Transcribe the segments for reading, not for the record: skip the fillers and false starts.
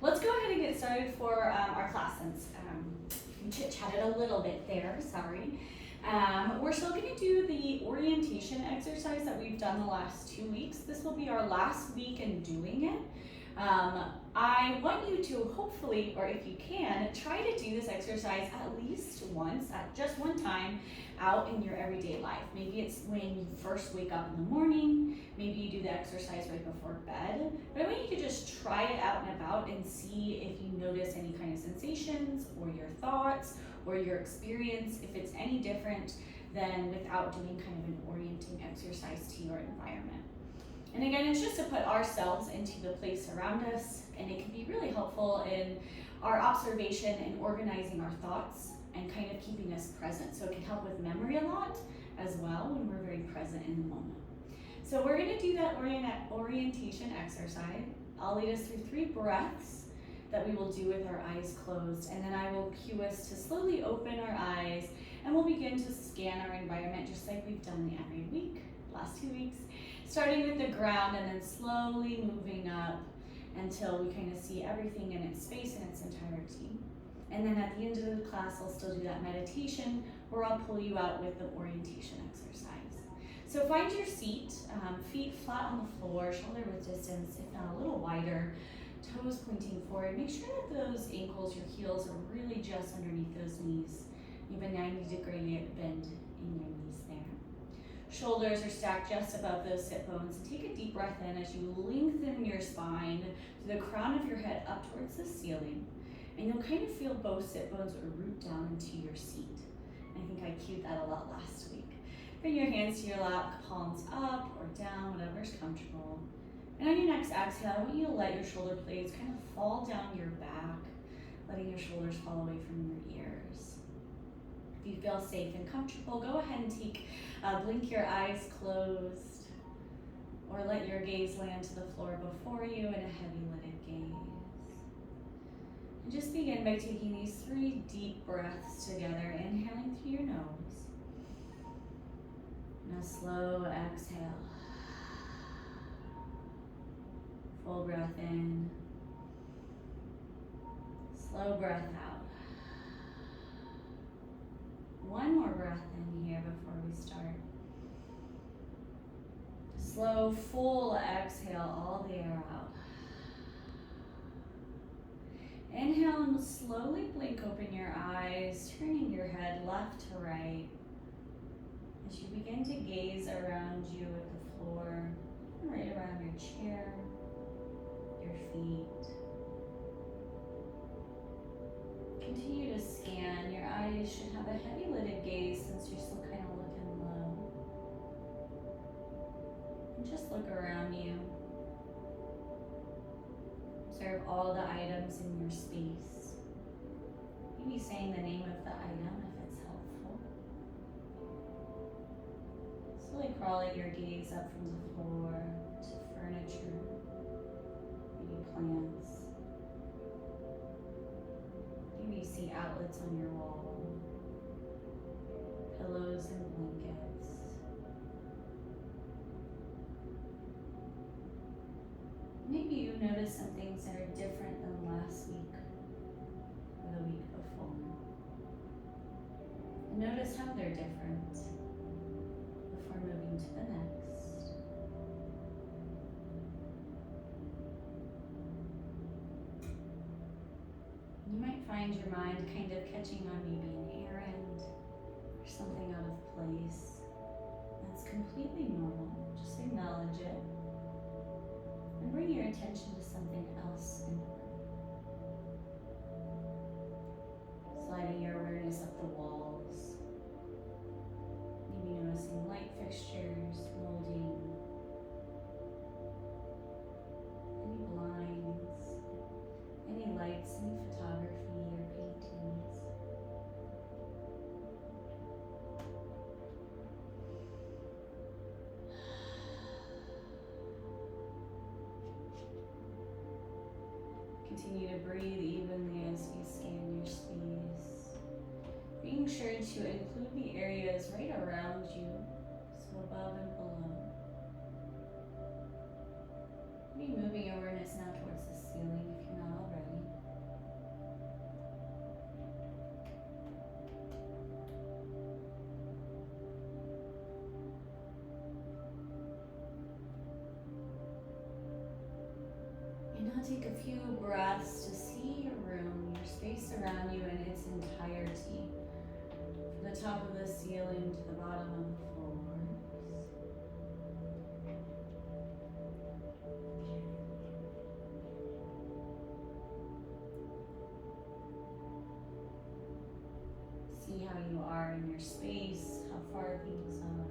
Let's go ahead and get started for our class since we chit-chatted a little bit there, sorry. We're still going to do the orientation exercise that we've done the last 2 weeks. This will be our last week in doing it. I want you to hopefully, or if you can, try to do this exercise at least once, at just one time out in your everyday life. Maybe it's when you first wake up in the morning, maybe you do the exercise right before bed, but I want you to just try it out and about and see if you notice any kind of sensations or your thoughts or your experience, if it's any different than without doing kind of an orienting exercise to your environment. And again, it's just to put ourselves into the place around us, and it can be really helpful in our observation and organizing our thoughts and kind of keeping us present. So it can help with memory a lot as well when we're very present in the moment. So we're going to do that orientation exercise. I'll lead us through 3 breaths that we will do with our eyes closed, and then I will cue us to slowly open our eyes, and we'll begin to scan our environment just like we've done every week, last 2 weeks. Starting with the ground and then slowly moving up until we kind of see everything in its space in its entirety. And then at the end of the class, I'll still do that meditation where I'll pull you out with the orientation exercise. So find your seat, feet flat on the floor, shoulder width distance, if not a little wider, toes pointing forward. Make sure that those ankles, your heels, are really just underneath those knees. You have a 90-degree bend in your knees there. Shoulders are stacked just above those sit bones. And take a deep breath in as you lengthen your spine to the crown of your head up towards the ceiling. And you'll kind of feel both sit bones root down into your seat. I think I cued that a lot last week. Bring your hands to your lap, palms up or down, whatever's comfortable. And on your next exhale, I want you to let your shoulder blades kind of fall down your back, letting your shoulders fall away from your ears. If you feel safe and comfortable, go ahead and blink your eyes closed, or let your gaze land to the floor before you in a heavy lidded gaze. And just begin by taking these 3 deep breaths together, inhaling through your nose. And a slow exhale. Full breath in. Slow breath out. One more breath in here before we start. Slow, full exhale, all the air out. Inhale and slowly blink open your eyes, turning your head left to right as you begin to gaze around you at the floor, right around your chair, your feet. Continue to scan. Your eyes should have a heavy lidded gaze since you're still kind of looking low. And just look around you. Observe all the items in your space. Maybe saying the name of the item if it's helpful. Slowly crawling your gaze up from the floor to furniture, maybe plants. Maybe you see outlets on your wall, pillows and blankets. Maybe you notice some things that are different than last week or the week before. And notice how they're different before moving to the next. You might find your mind kind of catching on maybe an errand or something out of place. That's completely normal. Just acknowledge it and bring your attention to something else important. Sliding your awareness up the walls. Maybe noticing light fixtures, molding, any blinds, any lights, any photography or paintings. Continue to breathe evenly as you scan your space, being sure to include the areas right around you, so above and below. Be moving awareness now towards the ceiling if you're not already. Now take a few breaths to see your room, your space around you in its entirety. From the top of the ceiling to the bottom of the floors. See how you are in your space, how far things are.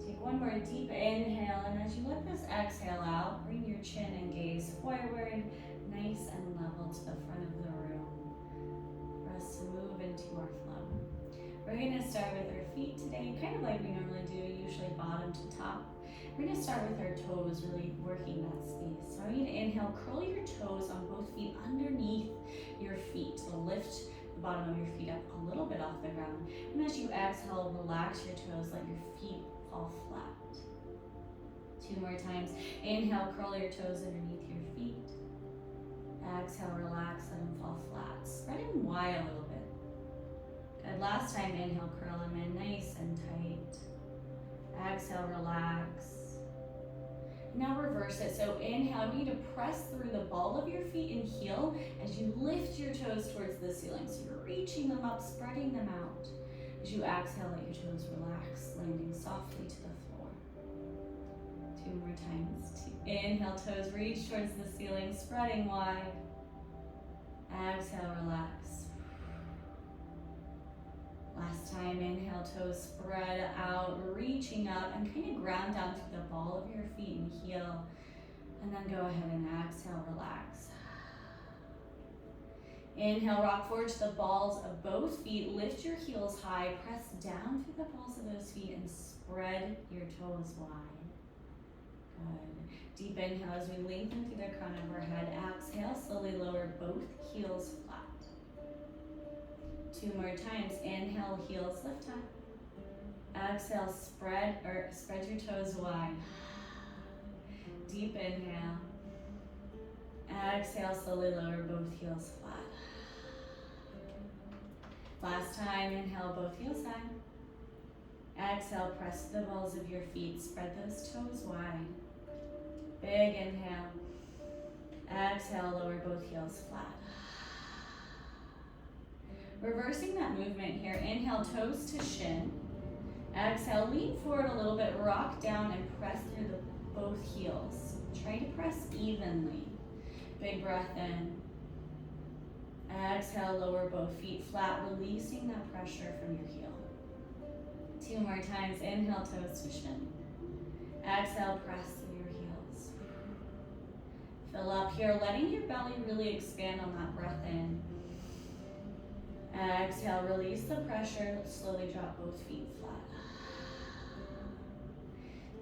Take one more deep inhale, and as you let this exhale out, bring your chin and gaze forward, nice and level to the front of the room. For us to move into our flow. We're going to start with our feet today, kind of like we normally do, usually bottom to top. We're going to start with our toes, really working that space. So I want you to inhale, curl your toes on both feet underneath your feet. So lift the bottom of your feet up a little bit off the ground. And as you exhale, relax your toes, let your feet fall flat. 2 more times. Inhale, curl your toes underneath your feet. Exhale, relax, let them fall flat. Spread them wide a little bit. Good. Last time, inhale, curl them in nice and tight. Exhale, relax. Now reverse it. So inhale, you need to press through the ball of your feet and heel as you lift your toes towards the ceiling. So you're reaching them up, spreading them out. As you exhale, let your toes relax, landing softly to the floor. 2 more times. Inhale, toes reach towards the ceiling, spreading wide. Exhale, relax. Last time, inhale, toes spread out, reaching up, and kind of ground down through the ball of your feet and heel. And then go ahead and exhale, relax. Inhale, rock forward to the balls of both feet. Lift your heels high, press down through the balls of those feet, and spread your toes wide. Good. Deep inhale as we lengthen through the crown of our head. Exhale, slowly lower both heels flat. 2 more times. Inhale, heels lift high. Exhale, spread your toes wide. Deep inhale. Exhale, slowly lower both heels flat. Last time, inhale, both heels high. Exhale, press the balls of your feet. Spread those toes wide. Big inhale. Exhale, lower both heels flat. Reversing that movement here. Inhale, toes to shin. Exhale, lean forward a little bit, rock down and press through both heels. Try to press evenly. Big breath in. Exhale, lower both feet flat, releasing that pressure from your heel. 2 more times. Inhale, toes to shin. Exhale, press through your heels. Fill up here, letting your belly really expand on that breath in. Exhale, release the pressure, slowly drop both feet flat.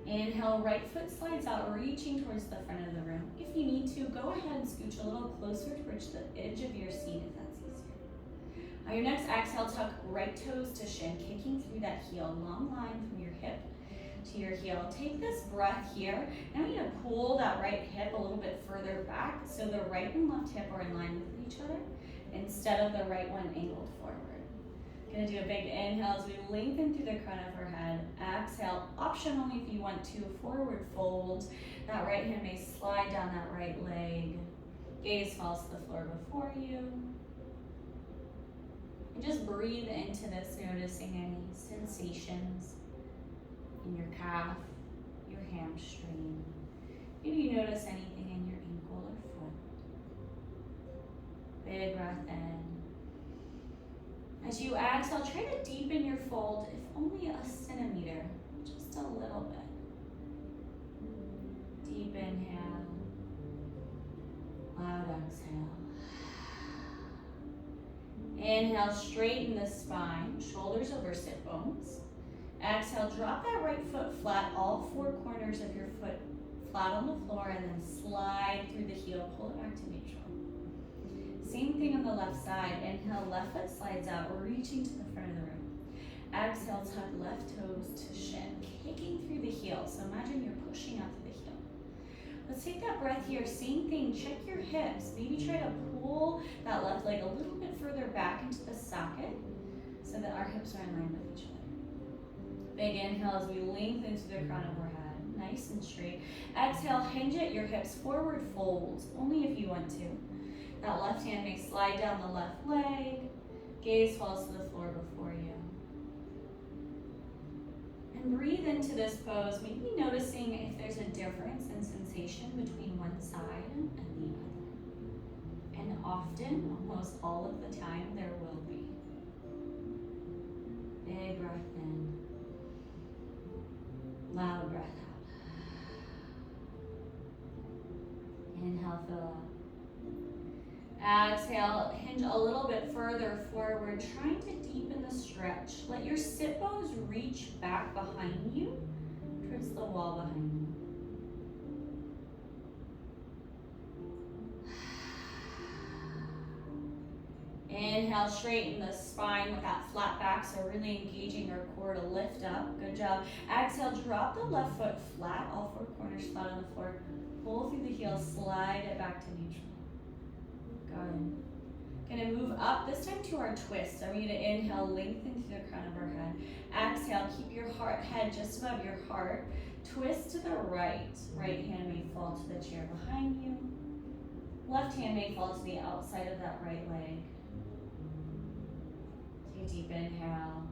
Inhale, right foot slides out, reaching towards the front of the room. If you need to, go ahead and scooch a little closer towards the edge of your seat if that's easier. On your next exhale, tuck right toes to shin, kicking through that heel, long line from your hip to your heel. Take this breath here. Now you need to pull that right hip a little bit further back so the right and left hip are in line with each other instead of the right one angled forward. Gonna do a big inhale as we lengthen through the crown of our head. Exhale, option only if you want to, forward fold. That right hand may slide down that right leg. Gaze falls to the floor before you. And just breathe into this, noticing any sensations in your calf, your hamstring. Maybe you notice anything in your ankle or foot. Big breath in. As you exhale, try to deepen your fold, if only a centimeter, just a little bit. Deep inhale, loud exhale. Inhale, straighten the spine, shoulders over sit bones. Exhale, drop that right foot flat, all 4 corners of your foot flat on the floor, and then slide through the heel, pull it back to neutral. Same thing on the left side. Inhale, left foot slides out, reaching to the front of the room. Exhale, tuck left toes to shin, kicking through the heel. So imagine you're pushing out through the heel. Let's take that breath here. Same thing, check your hips. Maybe try to pull that left leg a little bit further back into the socket so that our hips are in line with each other. Big inhale as we lengthen to the crown of our head. nice and straight. Exhale, hinge it, your hips forward, fold, only if you want to. That left hand may slide down the left leg, gaze falls to the floor before you. And breathe into this pose, maybe noticing if there's a difference in sensation between one side and the other. And often, almost all of the time, there will be. Big breath in. Loud breath out. Inhale, fill up. Exhale, hinge a little bit further forward, trying to deepen the stretch. Let your sit bones reach back behind you, towards the wall behind you. Inhale, straighten the spine with that flat back, so really engaging your core to lift up. Good job. Exhale, drop the left foot flat, all four corners flat on the floor. Pull through the heels, slide it back to neutral. Good. Gonna move up, this time to our twist. I want you to inhale, lengthen through the crown of our head. Exhale, keep your head just above your heart. Twist to the right. Right hand may fall to the chair behind you. Left hand may fall to the outside of that right leg. Take a deep inhale.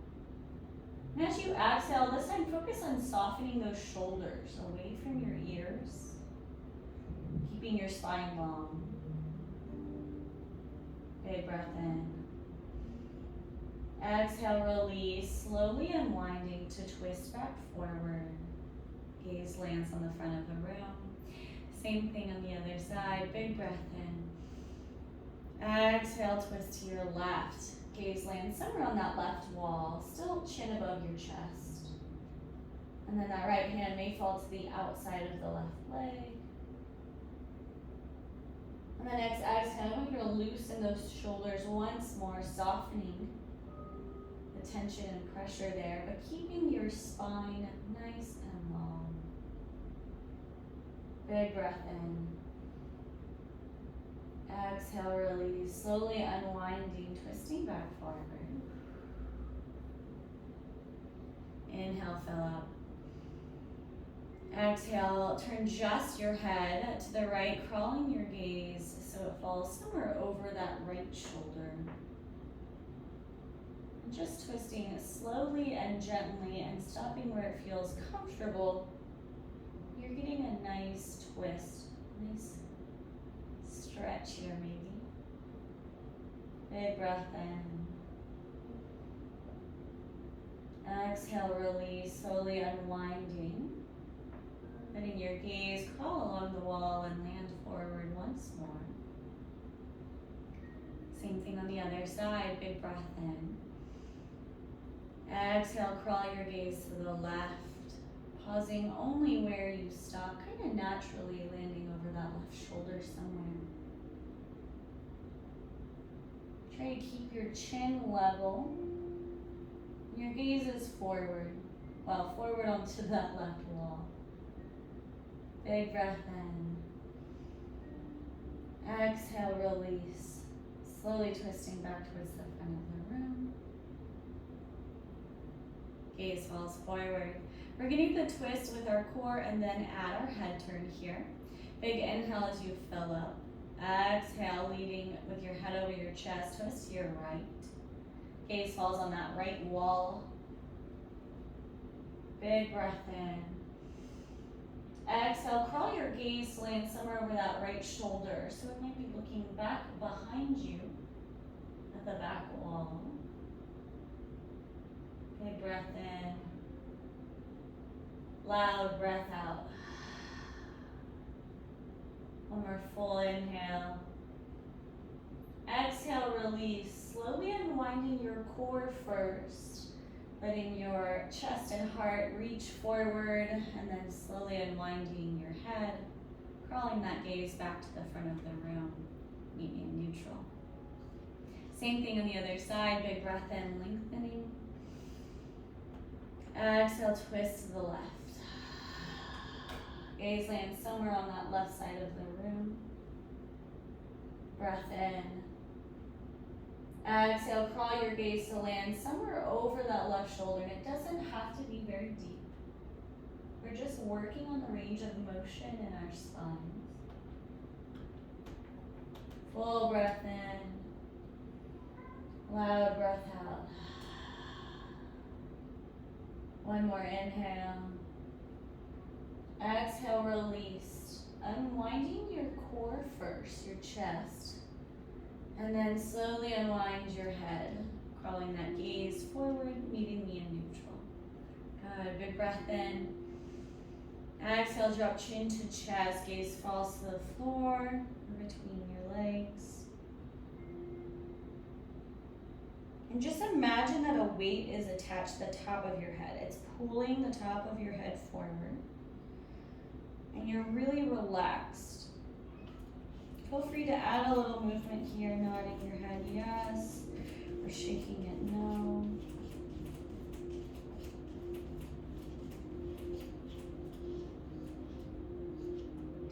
And as you exhale, this time focus on softening those shoulders away from your ears. Keeping your spine long. Big breath in. Exhale, release, slowly unwinding to twist back forward. Gaze lands on the front of the room. Same thing on the other side. Big breath in. Exhale, twist to your left. Gaze lands somewhere on that left wall, still chin above your chest. And then that right hand may fall to the outside of the left leg. And then next exhale, I want you to loosen those shoulders once more, softening the tension and pressure there, but keeping your spine nice and long. Big breath in. Exhale, release, slowly unwinding, twisting back forward. Inhale, fill up. Exhale, turn just your head to the right, crawling your gaze so it falls somewhere over that right shoulder. And just twisting it slowly and gently and stopping where it feels comfortable. You're getting a nice twist, nice stretch here maybe. Big breath in. Exhale, release, slowly unwinding. Letting your gaze crawl along the wall and land forward once more. Same thing on the other side, big breath in. Exhale, crawl your gaze to the left, pausing only where you stop, kind of naturally landing over that left shoulder somewhere. Try to keep your chin level. Your gaze is forward, well, forward onto that left wall. Big breath in. Exhale, release. Slowly twisting back towards the front of the room. Gaze falls forward. We're getting the twist with our core and then add our head turn here. Big inhale as you fill up. Exhale, leading with your head over your chest. Twist to your right. Gaze falls on that right wall. Big breath in. Exhale, crawl your gaze to land somewhere over that right shoulder. So it might be looking back behind you at the back wall. Big breath in. Loud breath out. One more full inhale. Exhale, release. Slowly unwinding your core first. Letting your chest and heart reach forward and then slowly unwinding your head. Crawling that gaze back to the front of the room, meeting neutral. Same thing on the other side, big breath in, lengthening. Exhale, twist to the left. Gaze lands somewhere on that left side of the room. Breath in. Exhale, crawl your gaze to land somewhere over that left shoulder, and it doesn't have to be very deep. We're just working on the range of motion in our spines. Full breath in, loud breath out. One more inhale. Exhale, release. Unwinding your core first, your chest, and then slowly unwind your head, crawling that gaze forward, meeting me in neutral. Good, big breath in. Exhale, drop chin to chest, gaze falls to the floor, between your legs. And just imagine that a weight is attached to the top of your head. It's pulling the top of your head forward. And you're really relaxed. Feel free to add a little movement here, nodding your head yes, or shaking it no.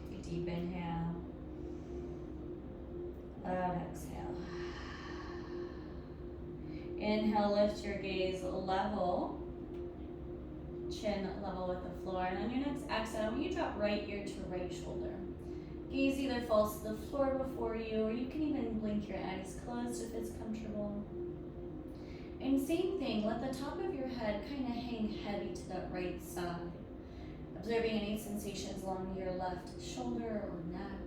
Take a deep inhale. Loud exhale. Inhale, lift your gaze level. Chin level with the floor. And on your next exhale, you drop right ear to right shoulder. Gaze either falls to the floor before you, or you can even blink your eyes closed if it's comfortable. And same thing, let the top of your head kind of hang heavy to that right side. Observing any sensations along your left shoulder or neck.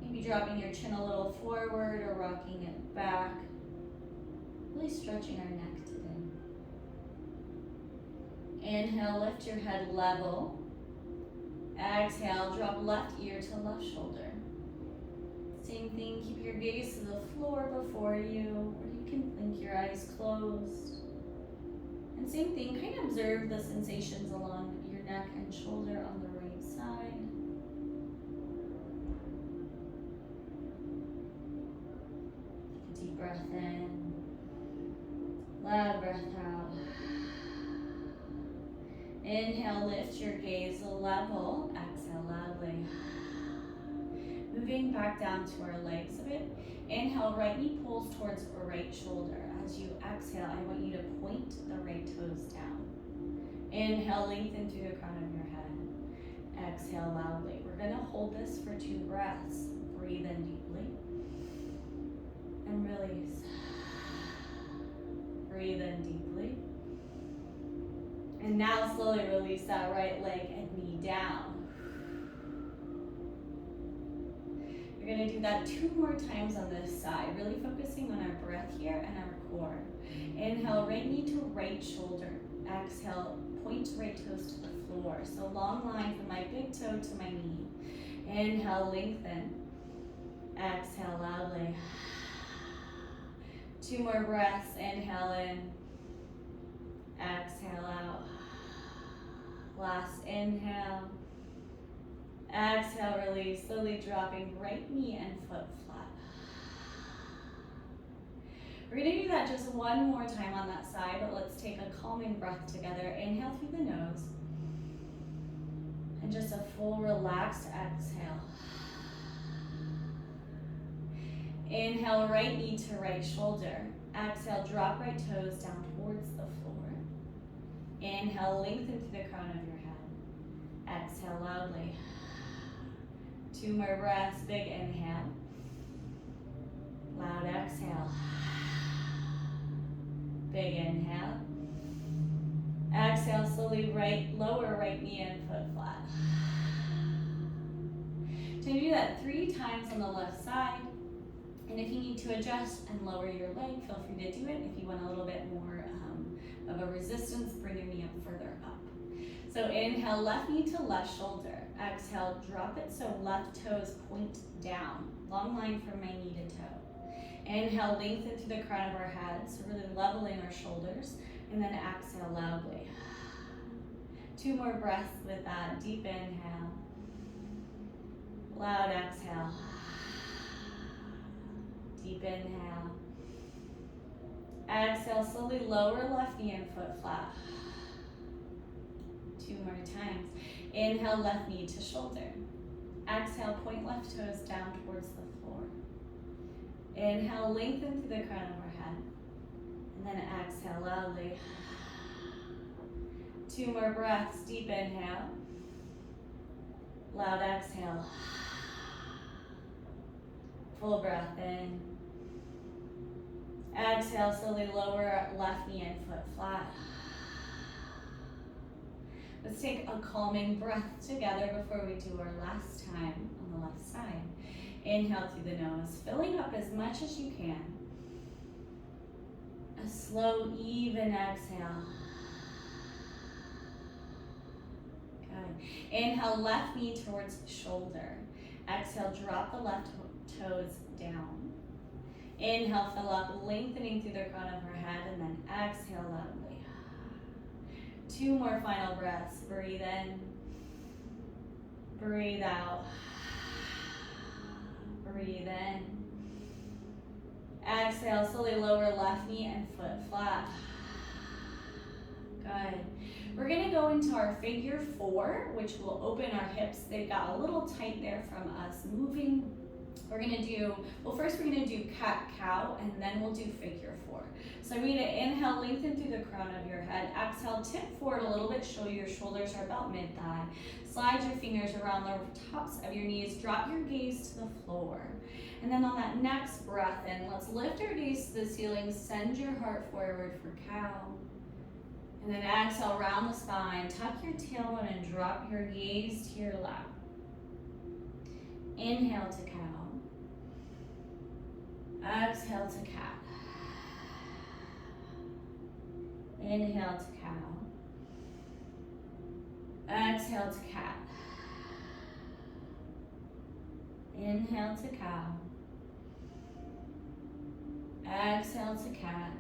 Maybe dropping your chin a little forward or rocking it back. Really stretching our neck today. Inhale, lift your head level. Exhale, drop left ear to left shoulder. Same thing, keep your gaze to the floor before you, or you can blink your eyes closed. And same thing, kind of observe the sensations along your neck and shoulder on the right side. Take a deep breath in, loud breath out. Inhale, lift your gaze level. Exhale loudly. Moving back down to our legs a bit. Inhale, right knee pulls towards the right shoulder. As you exhale, I want you to point the right toes down. Inhale, lengthen through the crown of your head. Exhale loudly. We're going to hold this for 2 breaths. Breathe in deeply. And release. Breathe in deeply. And now slowly release that right leg and knee down. You're going to do that 2 more times on this side, really focusing on our breath here and our core. Inhale, right knee to right shoulder. Exhale, point right toes to the floor. So long line from my big toe to my knee. Inhale, lengthen. Exhale loudly. 2 more breaths. Inhale in. Exhale out. Last inhale. Exhale, release. Slowly dropping right knee and foot flat. We're going to do that just 1 more time on that side, but let's take a calming breath together. Inhale through the nose. And just a full relaxed exhale. Inhale, right knee to right shoulder. Exhale, drop right toes down towards the floor. Inhale, lengthen through the crown of your head. Exhale loudly. 2 more breaths, big inhale. Loud exhale. Big inhale. Exhale, slowly lower right knee and foot flat. So you do that 3 times on the left side. And if you need to adjust and lower your leg, feel free to do it. If you want a little bit more of a resistance, bring your knee up further up. So inhale, left knee to left shoulder. Exhale, drop it so left toes point down. Long line from my knee to toe. Inhale, lengthen through the crown of our head, so really leveling our shoulders. And then exhale loudly. 2 more breaths with that. Deep inhale. Loud exhale. Deep inhale. Exhale, slowly lower left knee and foot flat. 2 more times. Inhale, left knee to shoulder. Exhale, point left toes down towards the floor. Inhale, lengthen through the crown of our head. And then exhale loudly. 2 more breaths, deep inhale. Loud exhale. Full breath in. Exhale, slowly lower left knee and foot flat. Let's take a calming breath together before we do our last time on the left side. Inhale through the nose, filling up as much as you can. A slow, even exhale. Good. Inhale, left knee towards shoulder. Exhale, drop the left toes down. Inhale, fill up, lengthening through the crown of her head, and then exhale loudly. 2 more final breaths. Breathe in. Breathe out. Breathe in. Exhale, slowly lower left knee and foot flat. Good. We're gonna go into our figure 4, which will open our hips. They got a little tight there from us moving. We're gonna do, first we're gonna do cat-cow, and then we'll do figure 4. So I'm gonna inhale, lengthen through the crown of your head. Exhale, tip forward a little bit, show your shoulders are about mid-thigh. Slide your fingers around the tops of your knees, drop your gaze to the floor. And then on that next breath in, let's lift our gaze to the ceiling, send your heart forward for cow. And then exhale, round the spine, tuck your tailbone and drop your gaze to your lap. Inhale to cow. Exhale to cat. Inhale to cow. Exhale to cat. Inhale to cow. Exhale to cat.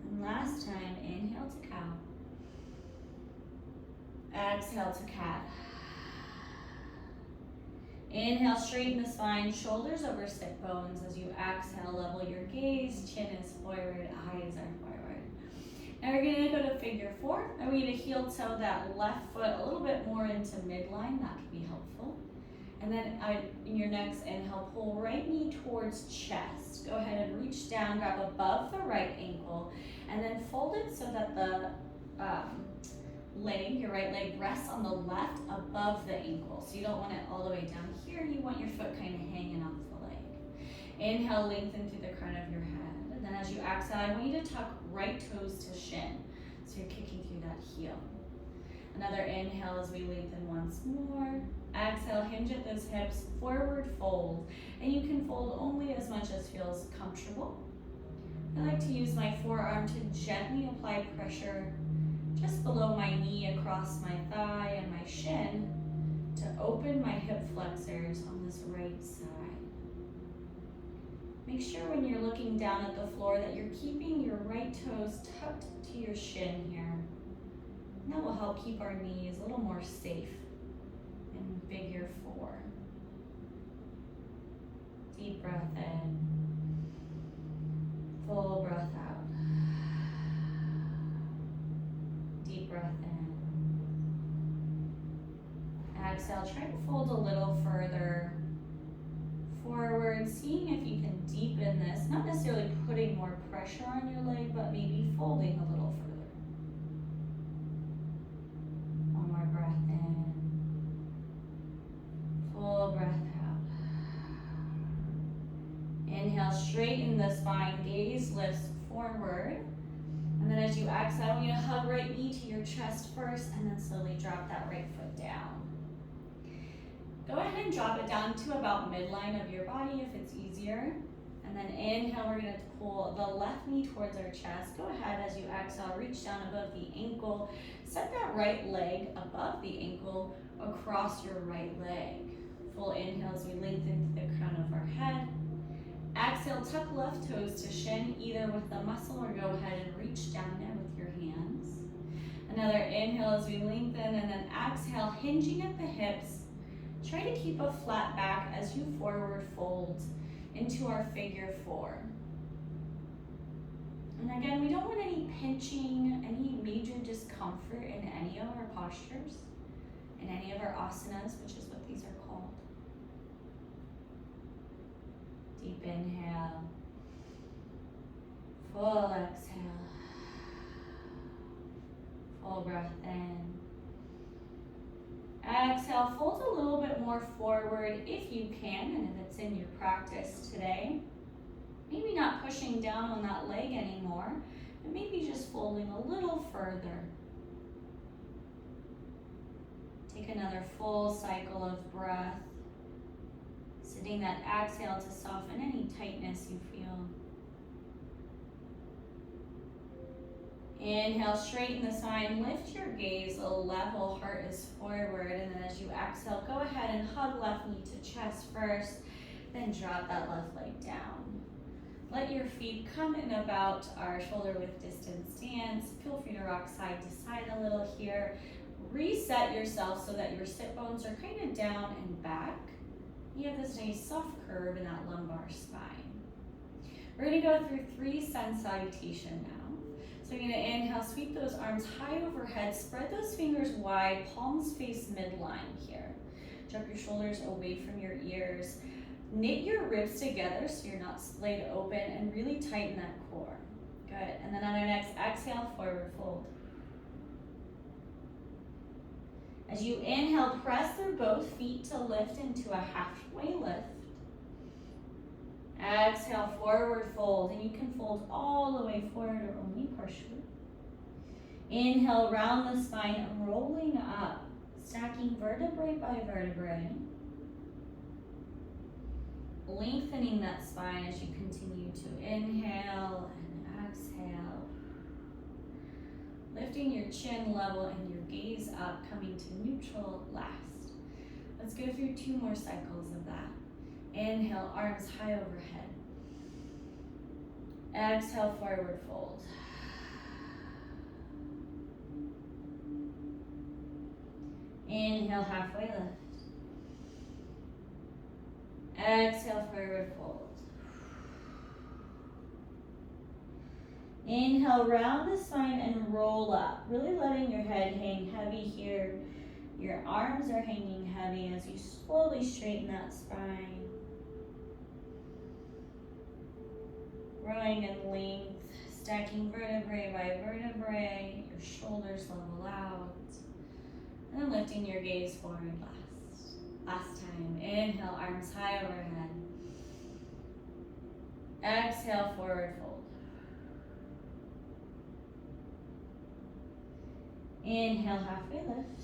And last time, inhale to cow. Exhale to cat. Inhale, straighten the spine, shoulders over sit bones. As you exhale, level your gaze, chin is forward, eyes are forward. Now we're gonna go to figure 4, and we're gonna heel toe that left foot a little bit more into midline. That can be helpful. And then in your next inhale, pull right knee towards chest. Go ahead and reach down, grab above the right ankle, and then fold it so that the your right leg rests on the left above the ankle. So you don't want it all the way down here. You want your foot kind of hanging off the leg. Inhale, lengthen through the crown of your head. And then as you exhale, I want you to tuck right toes to shin. So you're kicking through that heel. Another inhale as we lengthen once more. Exhale, hinge at those hips, forward fold. And you can fold only as much as feels comfortable. I like to use my forearm to gently apply pressure just below my knee, across my thigh and my shin, to open my hip flexors on this right side. Make sure when you're looking down at the floor that you're keeping your right toes tucked to your shin here. And that will help keep our knees a little more safe in figure 4. Deep breath in, full breath out. Breath in. Exhale, try to fold a little further forward, seeing if you can deepen this, not necessarily putting more pressure on your leg, but maybe folding a little further. One more breath in. Full breath out. Inhale, straighten the spine, gaze lifts forward. And then as you exhale, you hug right knee to your chest first, and then slowly drop that right foot down. Go ahead and drop it down to about midline of your body if it's easier. And then inhale, we're gonna pull the left knee towards our chest. Go ahead as you exhale, reach down above the ankle. Set that right leg above the ankle across your right leg. Full inhale as we lengthen the crown of our head. Exhale, tuck left toes to shin, either with the muscle or go ahead and reach down there with your hands. Another inhale as we lengthen, and then exhale, hinging at the hips. Try to keep a flat back as you forward fold into our figure 4. And again, we don't want any pinching, any major discomfort in any of our postures, in any of our asanas, which is what these are called. Deep inhale, full exhale. Full breath in. Exhale, fold a little bit more forward if you can, and if it's in your practice today. Maybe not pushing down on that leg anymore, but maybe just folding a little further. Take another full cycle of breath, sending that exhale to soften any tightness you feel. Inhale, straighten the spine, lift your gaze, a level heart is forward, and then as you exhale, go ahead and hug left knee to chest first, then drop that left leg down. Let your feet come in about our shoulder width distance stance. Feel free to rock side to side a little here. Reset yourself so that your sit bones are kind of down and back. You have this nice soft curve in that lumbar spine. We're gonna go through 3 sun salutation now. So you're gonna inhale, sweep those arms high overhead, spread those fingers wide, palms face midline here. Drop your shoulders away from your ears. Knit your ribs together so you're not splayed open, and really tighten that core. Good, and then on our next exhale, forward fold. As you inhale, press through both feet to lift into a halfway lift. Exhale, forward fold, and you can fold all the way forward or only partially. Inhale, round the spine, rolling up, stacking vertebrae by vertebrae. Lengthening that spine as you continue to inhale and exhale. Lifting your chin level and your gaze up, coming to neutral last. Let's go through 2 more cycles of that. Inhale, arms high overhead. Exhale, forward fold. Inhale, halfway lift. Exhale, forward fold. Inhale, round the spine and roll up. Really letting your head hang heavy here. Your arms are hanging heavy as you slowly straighten that spine. Growing in length, stacking vertebrae by vertebrae, your shoulders level out. And then lifting your gaze forward last time. Inhale, arms high overhead. Exhale, forward fold. Inhale, halfway lift.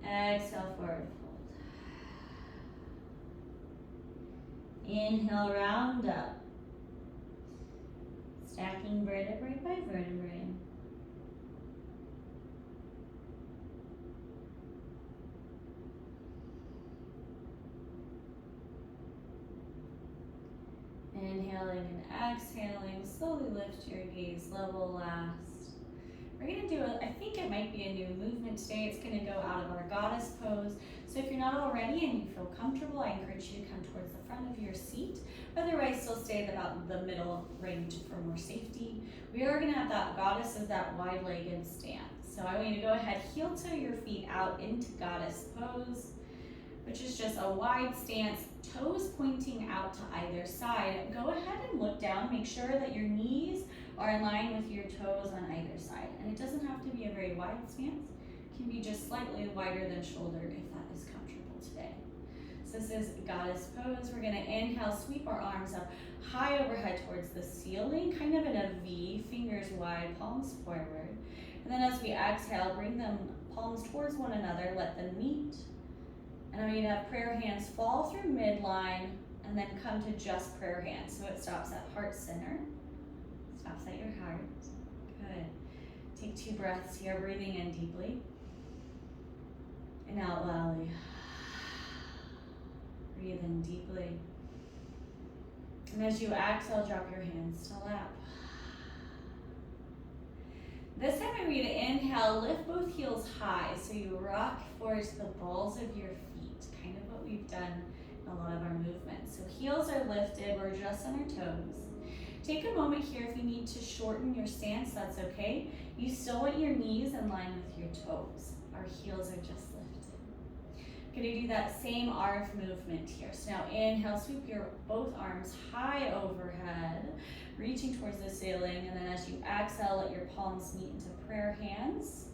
Exhale, forward fold. Inhale, round up. Stacking vertebrae by vertebrae. Inhaling and exhaling, slowly lift your gaze, level last. We're gonna do I think it might be a new movement today. It's gonna go out of our goddess pose. So if you're not already and you feel comfortable, I encourage you to come towards the front of your seat. Otherwise, still stay at about the middle range for more safety. We are gonna have that goddess as that wide-legged stance. So I want you to go ahead, heel toe your feet out into goddess pose, which is just a wide stance, toes pointing out to either side. Go ahead and look down, make sure that your knees are in line with your toes on either side. And it doesn't have to be a very wide stance. It can be just slightly wider than shoulder if that is comfortable today. So this is goddess pose. We're gonna inhale, sweep our arms up high overhead towards the ceiling, kind of in a V, fingers wide, palms forward. And then as we exhale, bring them palms towards one another, let them meet. And I want you to have prayer hands fall through midline and then come to just prayer hands. So it stops at heart center, stops at your heart. Good. Take 2 breaths here, breathing in deeply. And out loudly. Breathe in deeply. And as you exhale, drop your hands to lap. This time I want you to inhale, lift both heels high so you rock forward to the balls of your feet, kind of what we've done in a lot of our movements. So heels are lifted, we're just on our toes. Take a moment here if you need to shorten your stance, that's okay. You still want your knees in line with your toes. Our heels are just lifted. Gonna do that same arm movement here. So now inhale, sweep your both arms high overhead, reaching towards the ceiling, and then as you exhale, let your palms meet into prayer hands.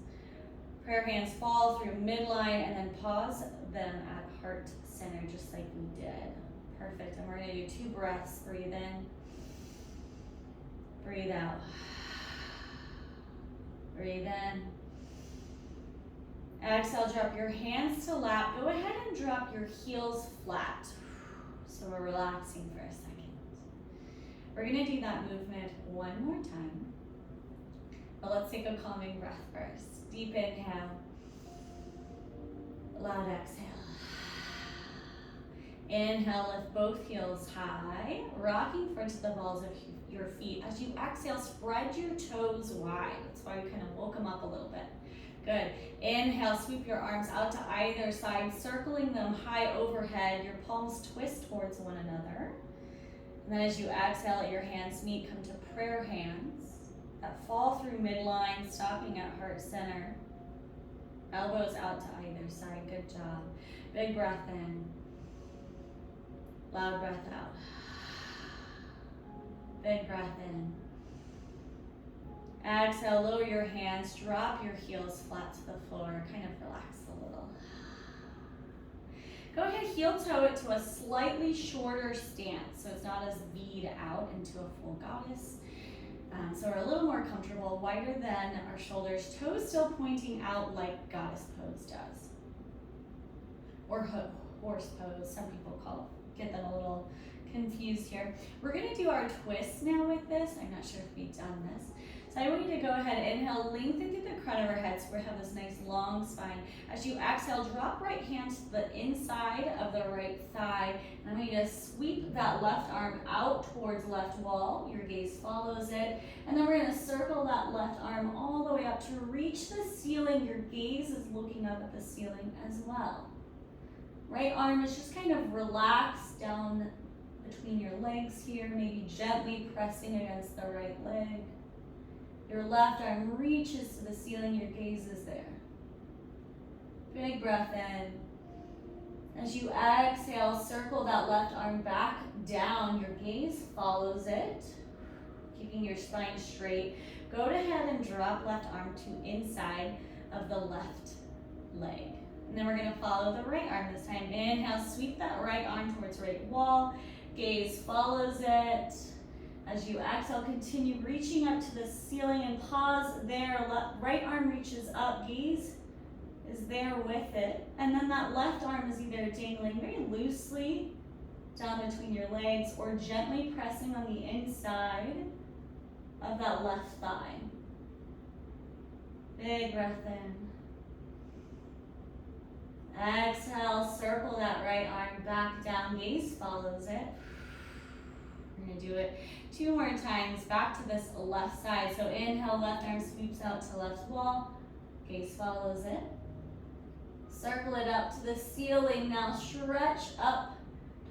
Prayer hands fall through midline and then pause them at heart center, just like we did. Perfect, and we're gonna do 2 breaths. Breathe in, breathe out. Breathe in. Exhale, drop your hands to lap. Go ahead and drop your heels flat. So we're relaxing for a second. We're gonna do that movement one more time. But let's take a calming breath first. Deep inhale. Loud exhale. Inhale, lift both heels high, rocking front to the balls of your feet. As you exhale, spread your toes wide. That's why we kind of woke them up a little bit. Good. Inhale, sweep your arms out to either side, circling them high overhead. Your palms twist towards one another. And then as you exhale, let your hands meet, come to prayer hands that fall through midline, stopping at heart center. Elbows out to either side. Good job. Big breath in. Loud breath out. Big breath in. Exhale, lower your hands, drop your heels flat to the floor, kind of relax a little. Go ahead, heel toe it to a slightly shorter stance, so it's not as V'd out into a full goddess. So we're a little more comfortable, wider than our shoulders, toes still pointing out like goddess pose does. Or horse pose, some people get them a little confused here. We're gonna do our twist now with this. I'm not sure if we've done this. So I want you to go ahead, inhale, lengthen through the crown of our head so we have this nice long spine. As you exhale, drop right hand to the inside of the right thigh. And I want you to sweep that left arm out towards left wall. Your gaze follows it. And then we're gonna circle that left arm all the way up to reach the ceiling. Your gaze is looking up at the ceiling as well. Right arm is just kind of relaxed down between your legs here, maybe gently pressing against the right leg. Your left arm reaches to the ceiling, your gaze is there. Big breath in. As you exhale, circle that left arm back down, your gaze follows it, keeping your spine straight. Go ahead and drop left arm to inside of the left leg. And then we're gonna follow the right arm this time. Inhale, sweep that right arm towards right wall. Gaze follows it. As you exhale, continue reaching up to the ceiling and pause there. Right arm reaches up, gaze is there with it. And then that left arm is either dangling very loosely down between your legs or gently pressing on the inside of that left thigh. Big breath in. Exhale, circle that right arm back down, gaze follows it. We're gonna do it 2 more times, back to this left side. So inhale, left arm sweeps out to left wall, gaze follows it. Circle it up to the ceiling, now stretch up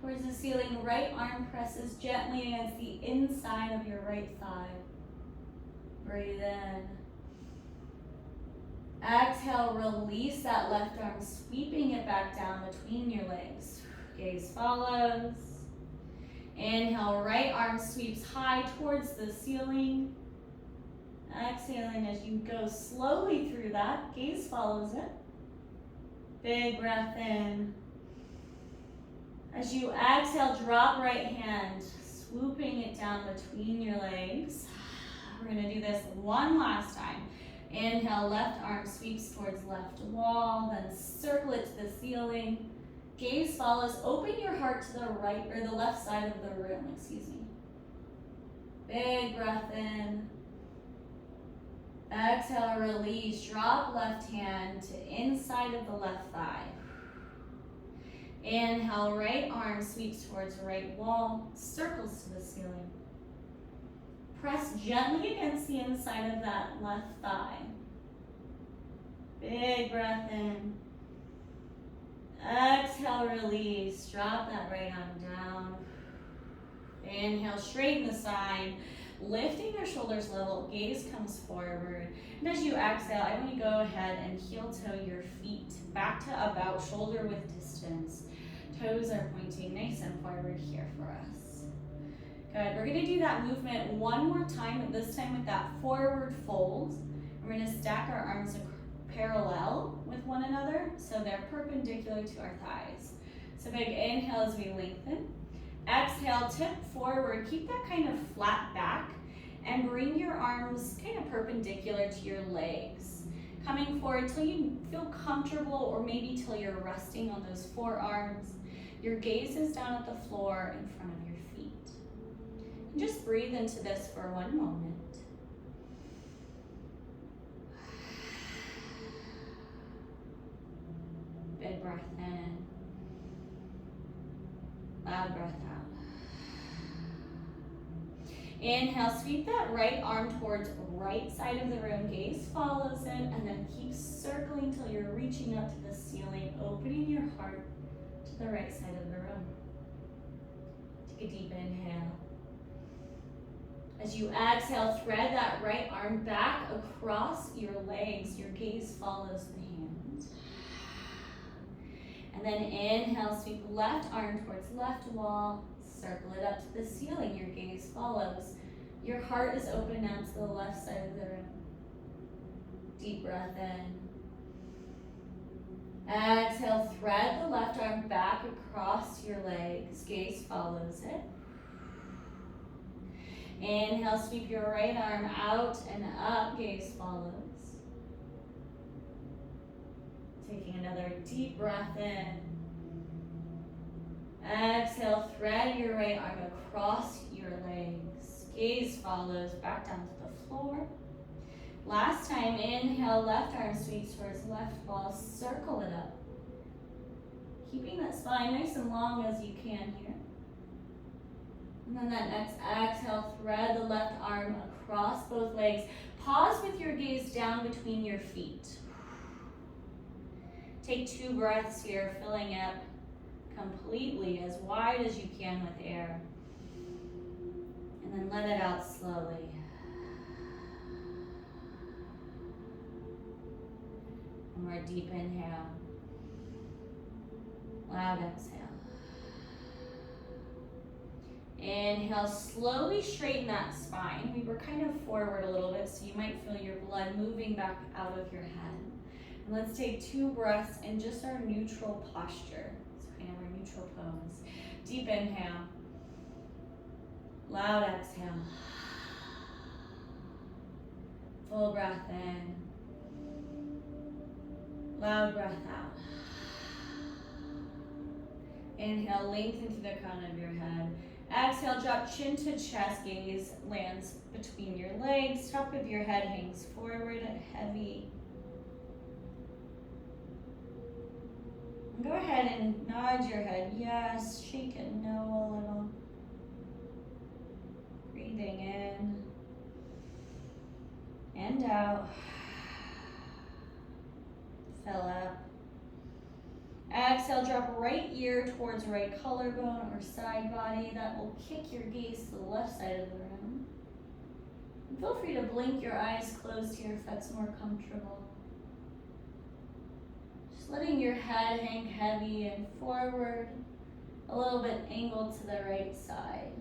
towards the ceiling. Right arm presses gently against the inside of your right thigh. Breathe in. Exhale, release that left arm, sweeping it back down between your legs. Gaze follows. Inhale, right arm sweeps high towards the ceiling. Exhaling as you go slowly through that, gaze follows it. Big breath in. As you exhale, drop right hand, swooping it down between your legs. We're gonna do this one last time. Inhale, left arm sweeps towards left wall, then circle it to the ceiling. Gaze follows, open your heart to the right, or the left side of the room, excuse me. Big breath in. Exhale, release, drop left hand to inside of the left thigh. Inhale, right arm sweeps towards right wall, circles to the ceiling. Press gently against the inside of that left thigh. Big breath in. Exhale, release. Drop that right arm down. Inhale, straighten the spine. lifting your shoulders level, gaze comes forward. And as you exhale, I want you to go ahead and heel toe your feet back to about shoulder width distance. Toes are pointing nice and forward here for us. Good, we're gonna do that movement one more time, and this time with that forward fold. We're gonna stack our arms parallel with one another, so they're perpendicular to our thighs. So big inhale as we lengthen. Exhale, tip forward, keep that kind of flat back, and bring your arms kind of perpendicular to your legs. Coming forward till you feel comfortable, or maybe till you're resting on those forearms. Your gaze is down at the floor in front of your feet. And just breathe into this for one moment. Big breath in. Loud breath out. Inhale, sweep that right arm towards right side of the room. Gaze follows it, and then keep circling till you're reaching up to the ceiling, opening your heart to the right side of the room. Take a deep inhale. As you exhale, thread that right arm back across your legs. Your gaze follows the hands. And then inhale, sweep left arm towards left wall. Circle it up to the ceiling. Your gaze follows. Your heart is open now to the left side of the room. Deep breath in. Exhale, thread the left arm back across your legs. Gaze follows it. Inhale, sweep your right arm out and up. Gaze follows. Taking another deep breath in. Exhale, thread your right arm across your legs. Gaze follows back down to the floor. Last time, inhale, left arm sweeps towards left wall. Circle it up. Keeping that spine nice and long as you can here. And then that next exhale, thread the left arm across both legs. Pause with your gaze down between your feet. Take 2 breaths here, filling up completely as wide as you can with air. And then let it out slowly. One more deep inhale. Loud exhale. Inhale, slowly straighten that spine. We were kind of forward a little bit, so you might feel your blood moving back out of your head. And let's take 2 breaths in just our neutral posture. So kind of our neutral pose. Deep inhale. Loud exhale. Full breath in. Loud breath out. Inhale, lengthen to the crown of your head. Exhale, drop chin to chest, gaze lands between your legs. Top of your head hangs forward, heavy. And go ahead and nod your head. Yes, shake it no a little. Breathing in and out. Fill up. Exhale, drop right ear towards right collarbone or side body. That will kick your gaze to the left side of the room. And feel free to blink your eyes closed here if that's more comfortable. Just letting your head hang heavy and forward, a little bit angled to the right side.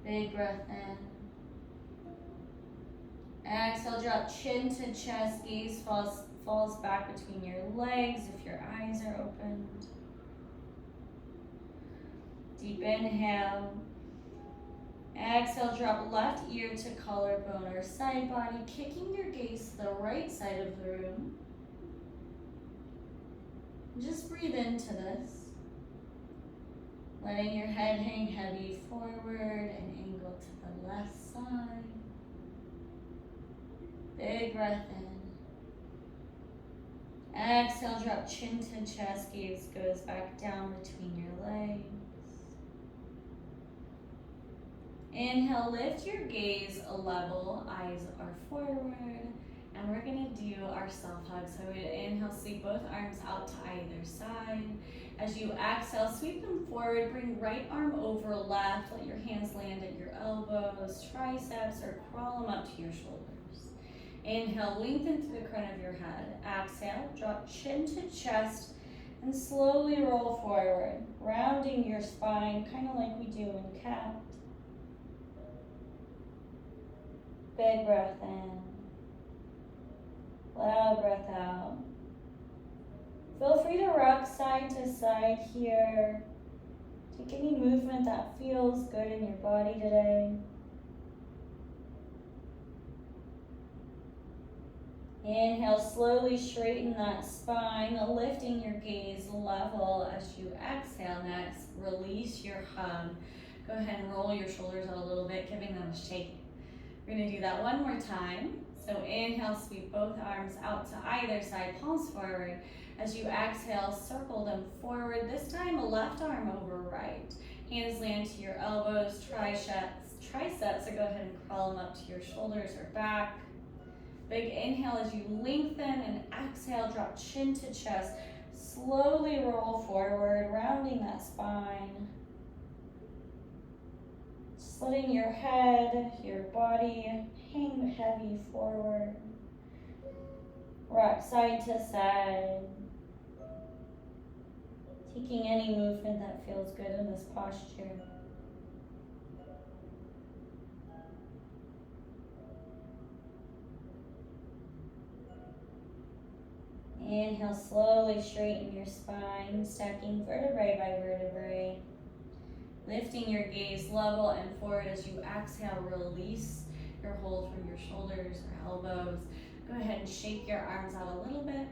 Big breath in. Exhale, drop chin to chest, gaze falls back between your legs if your eyes are opened. Deep inhale. Exhale, drop left ear to collarbone or side body, kicking your gaze to the right side of the room. Just breathe into this. Letting your head hang heavy forward and angle to the left side. Big breath in. Exhale, drop chin to chest, gaze goes back down between your legs. Inhale, lift your gaze a level, eyes are forward. And we're gonna do our self-hug. So we're gonna inhale, sweep both arms out to either side. As you exhale, sweep them forward, bring right arm over left, let your hands land at your elbows, triceps, or crawl them up to your shoulders. Inhale, lengthen through the crown of your head. Exhale, drop chin to chest, and slowly roll forward, rounding your spine, kind of like we do in cat. Big breath in. Loud breath out. Feel free to rock side to side here. Take any movement that feels good in your body today. Inhale, slowly straighten that spine, lifting your gaze level as you exhale. Next, release your hug. Go ahead and roll your shoulders out a little bit, giving them a shake. We're gonna do that one more time. So inhale, sweep both arms out to either side, palms forward. As you exhale, circle them forward. This time, left arm over right. Hands land to your elbows, triceps, so go ahead and crawl them up to your shoulders or back. Big inhale as you lengthen, and exhale, drop chin to chest. Slowly roll forward, rounding that spine. Just letting your head, your body hang heavy forward. Rock side to side. Taking any movement that feels good in this posture. Inhale, slowly straighten your spine, stacking vertebrae by vertebrae. Lifting your gaze level and forward as you exhale, release your hold from your shoulders or elbows. Go ahead and shake your arms out a little bit.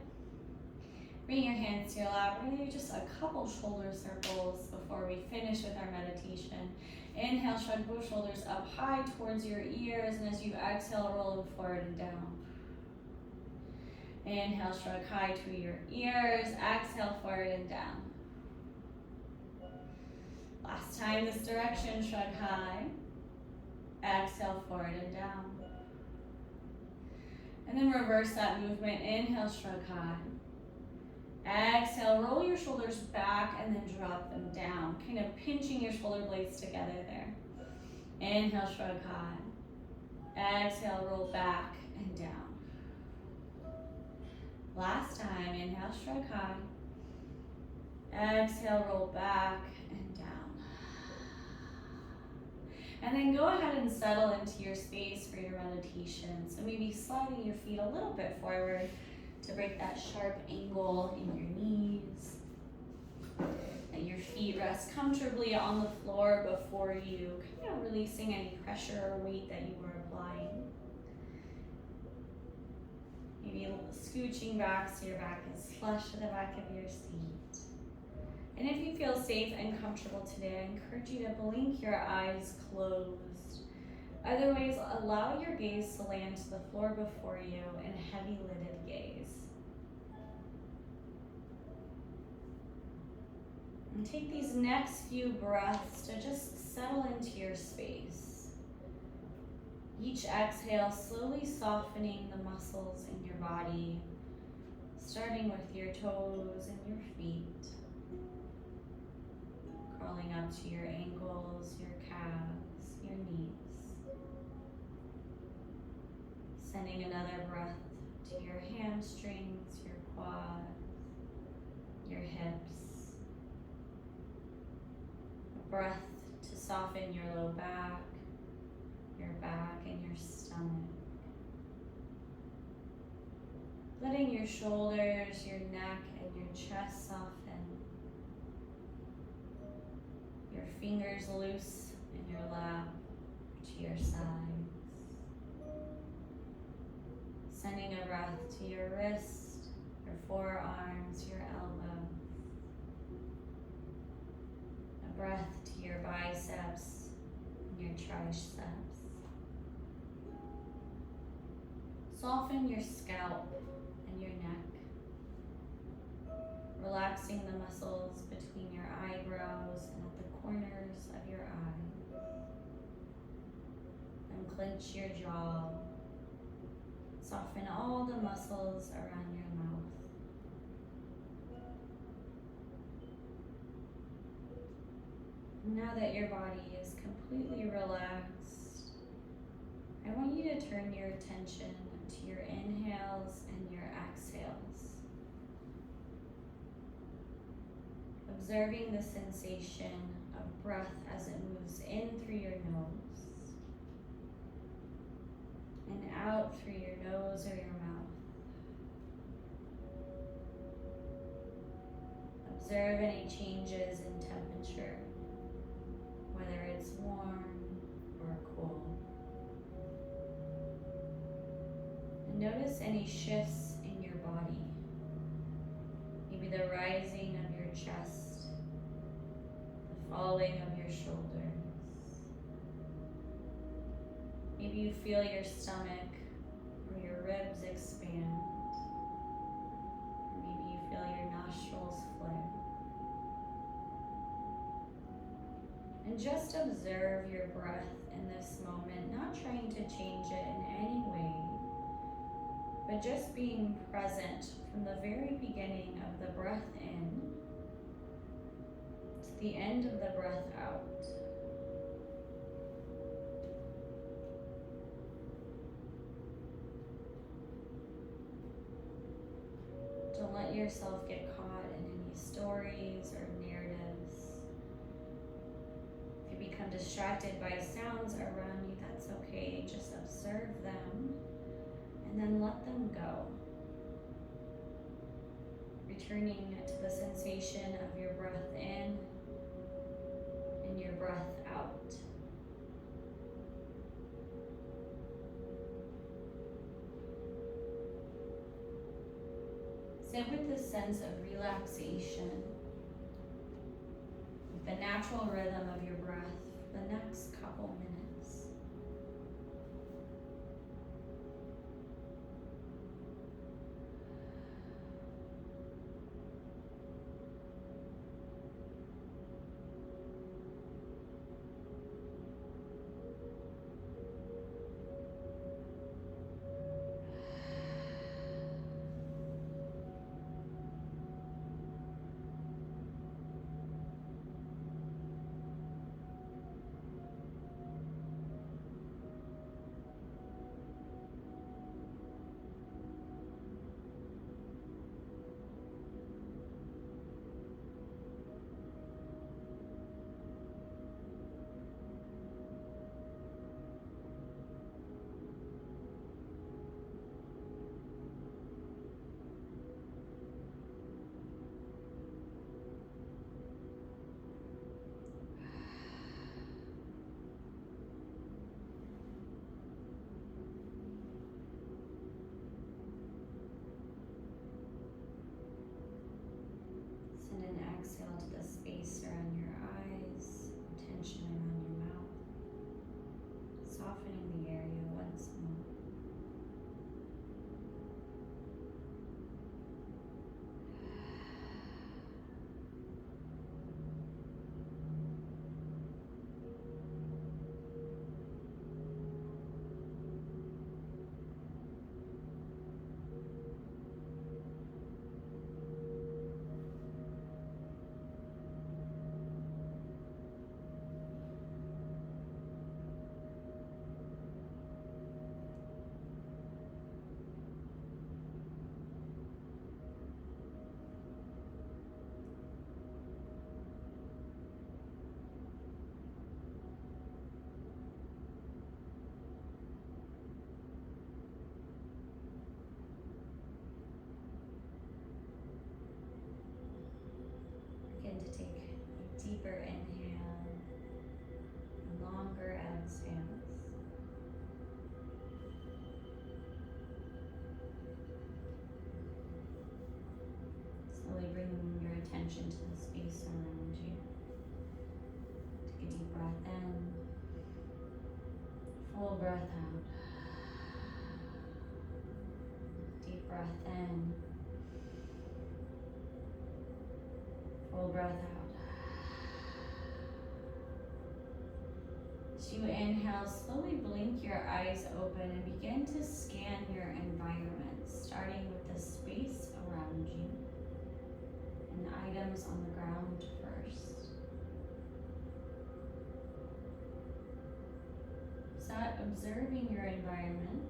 Bring your hands to your lap. We're gonna do just a couple shoulder circles before we finish with our meditation. Inhale, shrug both shoulders up high towards your ears, and as you exhale, roll them forward and down. Inhale, shrug high to your ears. Exhale, forward and down. Last time this direction, shrug high. Exhale, forward and down. And then reverse that movement. Inhale, shrug high. Exhale, roll your shoulders back and then drop them down, kind of pinching your shoulder blades together there. Inhale, shrug high. Exhale, roll back and down. Last time, inhale, shrug high. Exhale, roll back and down. And then go ahead and settle into your space for your meditation. So maybe sliding your feet a little bit forward to break that sharp angle in your knees. Let your feet rest comfortably on the floor before you, kind of releasing any pressure or weight that you were applying. Maybe scooching back so your back is flush to the back of your seat. And if you feel safe and comfortable today, I encourage you to blink your eyes closed. Otherwise, allow your gaze to land to the floor before you in a heavy lidded gaze. And take these next few breaths to just settle into your space. Each exhale, slowly softening the muscles in your body, starting with your toes and your feet, crawling up to your ankles, your calves, your knees. Sending another breath to your hamstrings, your quads, your hips. A breath to soften your low back, and your stomach. Letting your shoulders, your neck, and your chest soften. Your fingers loose in your lap to your sides. Sending a breath to your wrist, your forearms, your elbows. A breath to your biceps and your triceps. Soften your scalp and your neck, relaxing the muscles between your eyebrows and at the corners of your eyes. And clench your jaw, Soften all the muscles around your mouth. Now that your body is completely relaxed, I want you to turn your attention to your inhales and your exhales. Observing the sensation of breath as it moves in through your nose and out through your nose or your mouth. Observe any changes in temperature, whether it's warm or cool. And notice any shifts in your body. Maybe the rising of your chest, the falling of your shoulders. Maybe you feel your stomach or your ribs expand. Or maybe you feel your nostrils flare. And just observe your breath in this moment, not trying to change it in any way, but just being present from the very beginning of the breath in to the end of the breath out. Don't let yourself get caught in any stories or narratives. If you become distracted by sounds around you, that's okay. Just observe them and then let them go. Returning to the sensation of your breath in and your breath out. Sit with this sense of relaxation, with the natural rhythm of your breath for the next couple minutes. Send an exhale to the space around your eyes, tension around your mouth, softening the area once more. Begin to take a deeper inhale and longer exhales. Slowly bringing your attention to the space around you. Take a deep breath in, full breath out. Deep breath in, full breath out. As you inhale, slowly blink your eyes open and begin to scan your environment, starting with the space around you and items on the ground first. Start observing your environment.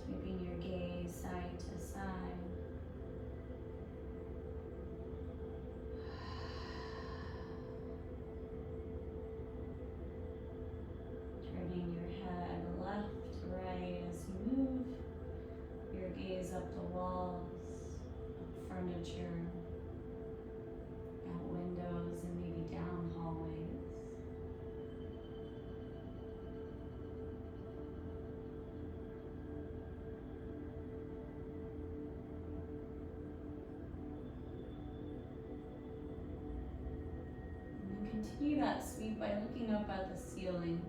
Sweeping your gaze side to side. Turning your head left to right as you move your gaze up the walls, up furniture, out windows, and maybe down hallways. Continue that sweep by looking up at the ceiling,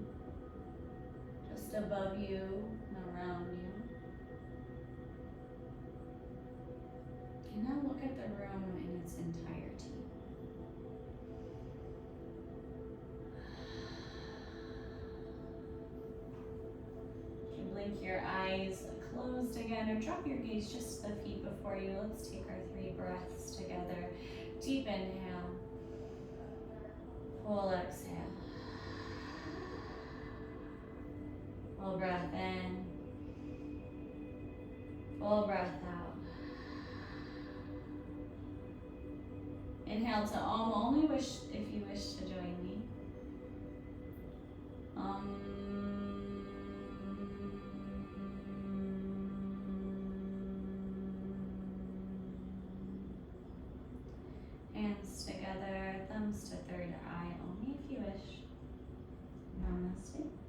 just above you and around you. And now look at the room in its entirety. You can blink your eyes closed again or drop your gaze just to the feet before you. Let's take our 3 breaths together. Deep inhale. Full exhale. Full breath in. Full breath out. Inhale to Om. Only wish if you wish to join me. Hands together, thumbs to third eye, only if you wish. Namaste.